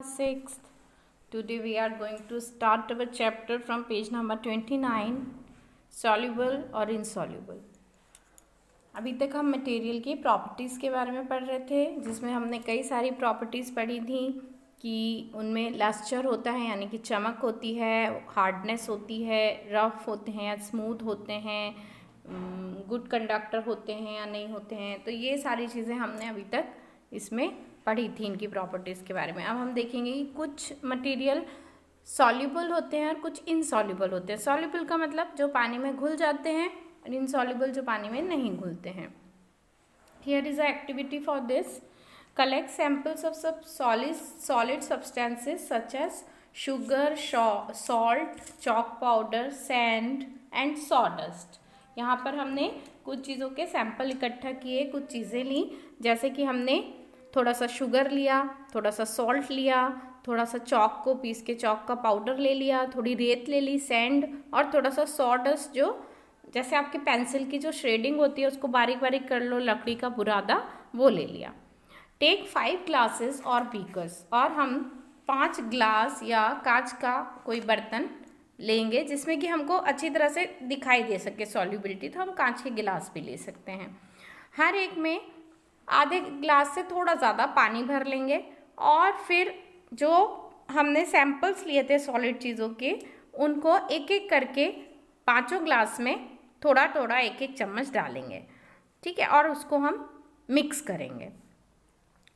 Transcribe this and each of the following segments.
6th. Today we are going to start our chapter from page number 29, soluble और insoluble. अभी तक हम material की प्रॉपर्टीज़ के बारे में पढ़ रहे थे, जिसमें हमने कई सारी प्रॉपर्टीज़ पढ़ी थी कि उनमें लस्टर होता है यानी कि चमक होती है, हार्डनेस होती है, रफ होते हैं या स्मूथ होते हैं, गुड कंडक्टर होते हैं या नहीं होते हैं. तो ये सारी चीज़ें हमने अभी तक इसमें पढ़ी थी इनकी प्रॉपर्टीज़ के बारे में. अब हम देखेंगे कि कुछ मटेरियल सॉल्युबल होते हैं और कुछ इनसॉल्युबल होते हैं. सॉल्युबल का मतलब जो पानी में घुल जाते हैं और इनसॉल्युबल जो पानी में नहीं घुलते हैं. Here is a activity for this. Collect samples of some solid substances such as sugar, salt, chalk powder, sand and sawdust. यहाँ पर हमने कुछ चीज़ों के सैंपल इकट्ठा किए, कुछ चीज़ें ली, जैसे कि हमने थोड़ा सा शुगर लिया, थोड़ा सा सॉल्ट लिया, थोड़ा सा चॉक को पीस के चॉक का पाउडर ले लिया, थोड़ी रेत ले ली, सैंड, और थोड़ा सा सॉडस्ट जो जैसे आपके पेंसिल की जो शेडिंग होती है उसको बारीक बारीक कर लो, लकड़ी का बुरादा, वो ले लिया. टेक 5 ग्लासेस और बीकर्स, और हम 5 ग्लास या कांच का कोई बर्तन लेंगे जिसमें कि हमको अच्छी तरह से दिखाई दे सके सॉल्युबिलिटी. तो हम कांच के गिलास भी ले सकते हैं. हर एक में आधे ग्लास से थोड़ा ज़्यादा पानी भर लेंगे, और फिर जो हमने सैम्पल्स लिए थे सॉलिड चीज़ों के उनको एक एक करके 5 ग्लास में थोड़ा थोड़ा एक एक चम्मच डालेंगे. ठीक है, और उसको हम मिक्स करेंगे.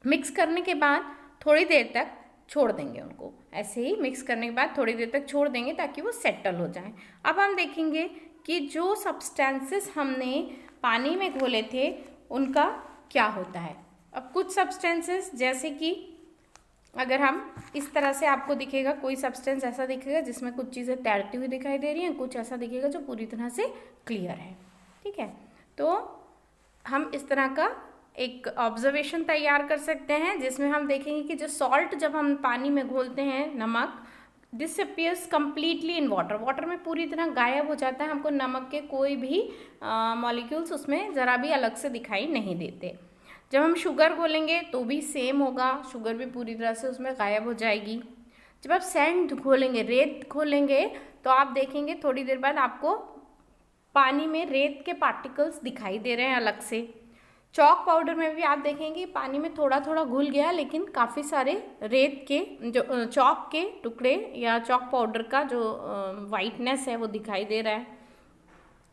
मिक्स करने के बाद थोड़ी देर तक छोड़ देंगे उनको. ऐसे ही मिक्स करने के बाद थोड़ी देर तक छोड़ देंगे ताकि वो सेटल हो जाए. अब हम देखेंगे कि जो सब्सटेंसेस हमने पानी में घोले थे उनका क्या होता है. अब कुछ सब्सटेंसेस जैसे कि अगर हम इस तरह से आपको दिखेगा, कोई सब्सटेंस ऐसा दिखेगा जिसमें कुछ चीज़ें तैरती हुई दिखाई दे रही हैं, कुछ ऐसा दिखेगा जो पूरी तरह से क्लियर है. ठीक है, तो हम इस तरह का एक ऑब्जर्वेशन तैयार कर सकते हैं जिसमें हम देखेंगे कि जो सॉल्ट जब हम पानी में घोलते हैं, नमक, disappears completely in water. Water में पूरी तरह गायब हो जाता है. हमको नमक के कोई भी मॉलिक्यूल्स उसमें ज़रा भी अलग से दिखाई नहीं देते. जब हम शुगर घोलेंगे तो भी सेम होगा, शुगर भी पूरी तरह से उसमें गायब हो जाएगी. जब आप सैंड घोलेंगे, रेत घोलेंगे, तो आप देखेंगे थोड़ी देर बाद आपको पानी में रेत के पार्टिकल्स दिखाई दे रहे हैं अलग से. चॉक पाउडर में भी आप देखेंगे पानी में थोड़ा थोड़ा घुल गया, लेकिन काफ़ी सारे रेत के जो चॉक के टुकड़े या चॉक पाउडर का जो वाइटनेस है वो दिखाई दे रहा है.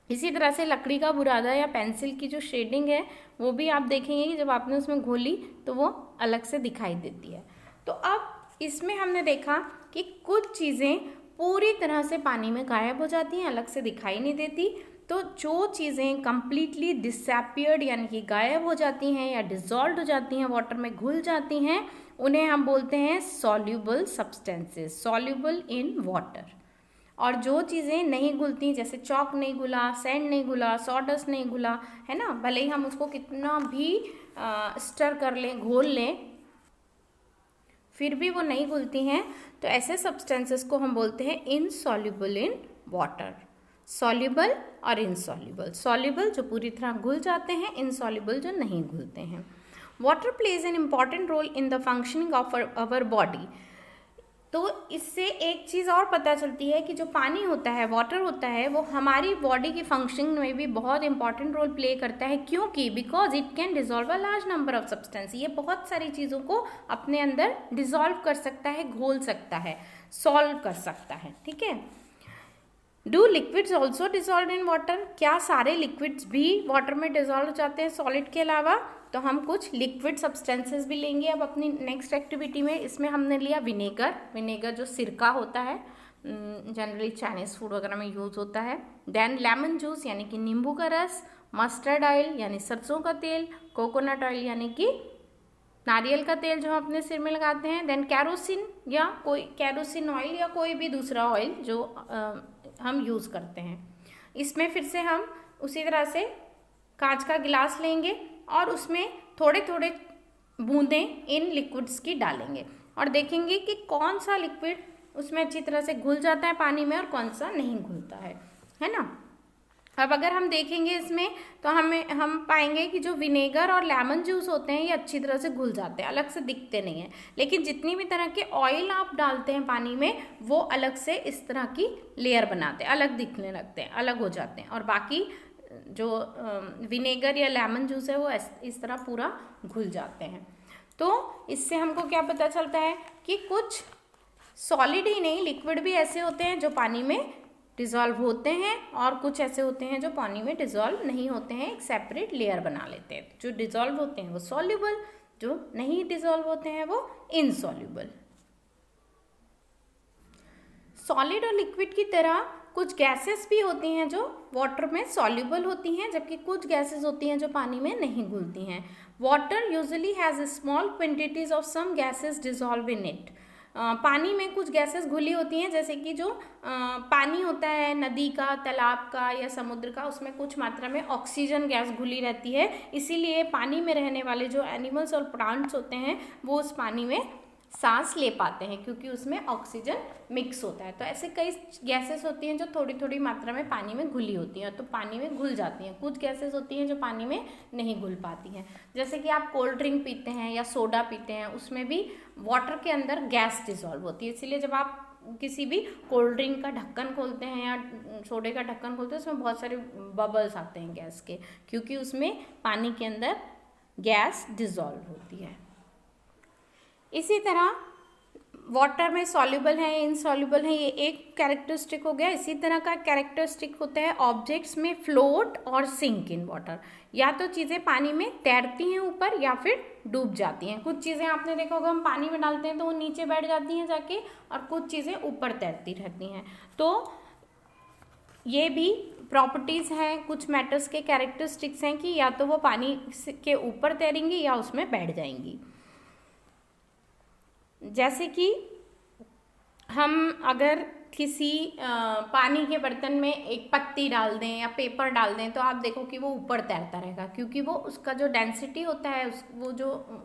इसी तरह से लकड़ी का बुरादा या पेंसिल की जो शेडिंग है वो भी आप देखेंगे कि जब आपने उसमें घोली तो वो अलग से दिखाई देती है. तो अब इसमें हमने देखा कि कुछ चीज़ें पूरी तरह से पानी में गायब हो जाती हैं, अलग से दिखाई नहीं देती. तो जो चीज़ें कम्प्लीटली डिसअपियर्ड यानी कि गायब हो जाती हैं या डिसॉल्व हो जाती हैं, वाटर में घुल जाती हैं, उन्हें हम बोलते हैं soluble substances, soluble in water. और जो चीज़ें नहीं घुलती, जैसे चॉक नहीं घुला, सैंड नहीं घुला, सॉडस्ट नहीं घुला, है ना, भले ही हम उसको कितना भी स्टर कर लें, घोल लें, फिर भी वो नहीं घुलती हैं, तो ऐसे सब्सटेंसेस को हम बोलते हैं इनसॉल्युबल इन वाटर. सॉल्युबल और इनसॉल्युबल. सॉल्युबल जो पूरी तरह घुल जाते हैं, इनसॉल्युबल जो नहीं घुलते हैं. Water plays an important role in the functioning of our body. तो इससे एक चीज़ और पता चलती है कि जो पानी होता है, वाटर होता है, वो हमारी बॉडी की फंक्शनिंग में भी बहुत इंपॉर्टेंट रोल प्ले करता है. क्योंकि because it can dissolve a large number of substance. ये बहुत सारी चीज़ों को अपने अंदर डिजॉल्व कर सकता है, घोल सकता है, सॉल्व कर सकता है. ठीक है. Do liquids also dissolve in water. क्या सारे लिक्विड्स भी वाटर में डिजॉल्व हो जाते हैं सॉलिड के अलावा? तो हम कुछ लिक्विड सब्सटेंसेस भी लेंगे अब अपनी नेक्स्ट एक्टिविटी में. इसमें हमने लिया विनेगर. विनेगर जो सिरका होता है, जनरली चाइनीज फूड वगैरह में यूज़ होता है. देन लेमन जूस यानी कि नींबू का रस, मस्टर्ड ऑयल यानी सरसों का तेल, कोकोनट ऑयल यानी कि नारियल का तेल जो हम अपने सिर में लगाते हैं. देन कैरोसिन या कोई कैरोसिन ऑयल या कोई भी दूसरा ऑयल जो हम यूज़ करते हैं. इसमें फिर से हम उसी तरह से कांच का गिलास लेंगे और उसमें थोड़े थोड़े बूंदें इन लिक्विड्स की डालेंगे और देखेंगे कि कौन सा लिक्विड उसमें अच्छी तरह से घुल जाता है पानी में और कौन सा नहीं घुलता है ना. अब अगर हम देखेंगे इसमें तो हम पाएंगे कि जो विनेगर और लेमन जूस होते हैं ये अच्छी तरह से घुल जाते हैं, अलग से दिखते नहीं हैं। लेकिन जितनी भी तरह के ऑयल आप डालते हैं पानी में वो अलग से इस तरह की लेयर बनाते हैं, अलग दिखने लगते हैं, अलग हो जाते हैं। और बाकी जो विनेगर या लेमन जूस है वो इस तरह पूरा घुल जाते हैं। तो इससे हमको क्या पता चलता है कि कुछ सॉलिड ही नहीं, लिक्विड भी ऐसे होते हैं जो पानी में डिज़ोल्व होते हैं और कुछ ऐसे होते हैं जो पानी में डिज़ोल्व नहीं होते हैं, एक सेपरेट लेयर बना लेते हैं। जो डिज़ोल्व होते हैं वो सॉल्युबल, जो नहीं डिज़ोल्व होते हैं वो इनसॉल्युबल। सॉलिड और लिक्विड की तरह कुछ गैसेस भी होती हैं जो वाटर में सॉल्युबल होती हैं, जबकि कुछ गैसेस होती हैं जो पानी में नहीं घुलती हैं। Water usually has small quantities of some gases dissolve in it. पानी में कुछ गैसेस घुली होती हैं, जैसे कि जो पानी होता है नदी का, तालाब का या समुद्र का, उसमें कुछ मात्रा में ऑक्सीजन गैस घुली रहती है। इसीलिए पानी में रहने वाले जो एनिमल्स और प्लांट्स होते हैं वो उस पानी में सांस ले पाते हैं क्योंकि उसमें ऑक्सीजन मिक्स होता है। तो ऐसे कई गैसेस होती हैं जो थोड़ी थोड़ी मात्रा में पानी में घुली होती हैं तो पानी में घुल जाती हैं। कुछ गैसेस होती हैं जो पानी में नहीं घुल पाती हैं, जैसे कि आप कोल्ड ड्रिंक पीते हैं या सोडा पीते हैं, उसमें भी वाटर के अंदर गैस डिसॉल्व होती है। इसीलिए जब आप किसी भी कोल्ड ड्रिंक का ढक्कन खोलते हैं या सोडे का ढक्कन खोलते हैं उसमें बहुत सारे बबल्स आते हैं गैस के, क्योंकि उसमें पानी के अंदर गैस डिसॉल्व होती है। इसी तरह वाटर में सॉल्युबल है, इनसॉल्युबल है, ये एक कैरेक्टरिस्टिक हो गया। इसी तरह का कैरेक्टरिस्टिक होता है ऑब्जेक्ट्स में फ्लोट और सिंक इन वाटर। या तो चीज़ें पानी में तैरती हैं ऊपर या फिर डूब जाती हैं। कुछ चीज़ें आपने देखा होगा हम पानी में डालते हैं तो वो नीचे बैठ जाती हैं जाके, और कुछ चीज़ें ऊपर तैरती रहती हैं। तो ये भी प्रॉपर्टीज़ हैं, कुछ मैटर्स के कैरेक्टरिस्टिक्स हैं कि या तो वो पानी के ऊपर तैरेंगी या उसमें बैठ जाएंगी। जैसे कि हम अगर किसी पानी के बर्तन में एक पत्ती डाल दें या पेपर डाल दें तो आप देखो कि वो ऊपर तैरता रहेगा, क्योंकि वो उसका जो डेंसिटी होता है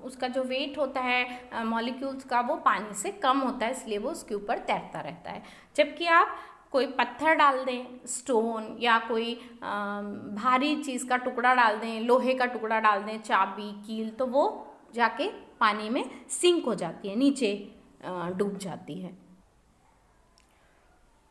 उसका जो वेट होता है मॉलिक्यूल्स का वो पानी से कम होता है, इसलिए वो उसके ऊपर तैरता रहता है। जबकि आप कोई पत्थर डाल दें, स्टोन या कोई भारी चीज़ का टुकड़ा डाल दें, लोहे का टुकड़ा डाल दें, चाबी, कील, तो वो जाके पानी में सिंक हो जाती है, नीचे डूब जाती है।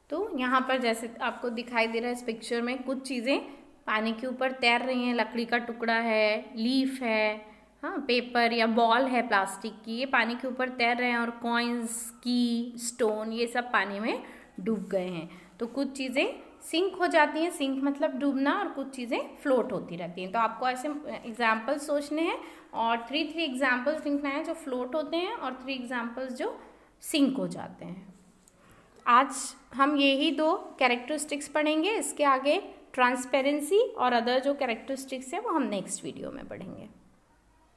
तो यहाँ पर जैसे आपको दिखाई दे रहा है इस पिक्चर में कुछ चीज़ें पानी के ऊपर तैर रही हैं। लकड़ी का टुकड़ा है, लीफ है, हाँ, पेपर या बॉल है प्लास्टिक की, ये पानी के ऊपर तैर रहे हैं। और कॉइन्स, की, स्टोन, ये सब पानी में डूब गए हैं। तो कुछ चीज़ें सिंक हो जाती हैं, सिंक मतलब डूबना, और कुछ चीज़ें फ्लोट होती रहती हैं। तो आपको ऐसे एग्जाम्पल्स सोचने हैं और 3 एग्जाम्पल्स लिखना है जो फ्लोट होते हैं और 3 एग्जाम्पल्स जो सिंक हो जाते हैं। आज हम यही 2 कैरेक्टरिस्टिक्स पढ़ेंगे। इसके आगे ट्रांसपेरेंसी और अदर जो कैरेक्टरिस्टिक्स है वो हम नेक्स्ट वीडियो में पढ़ेंगे।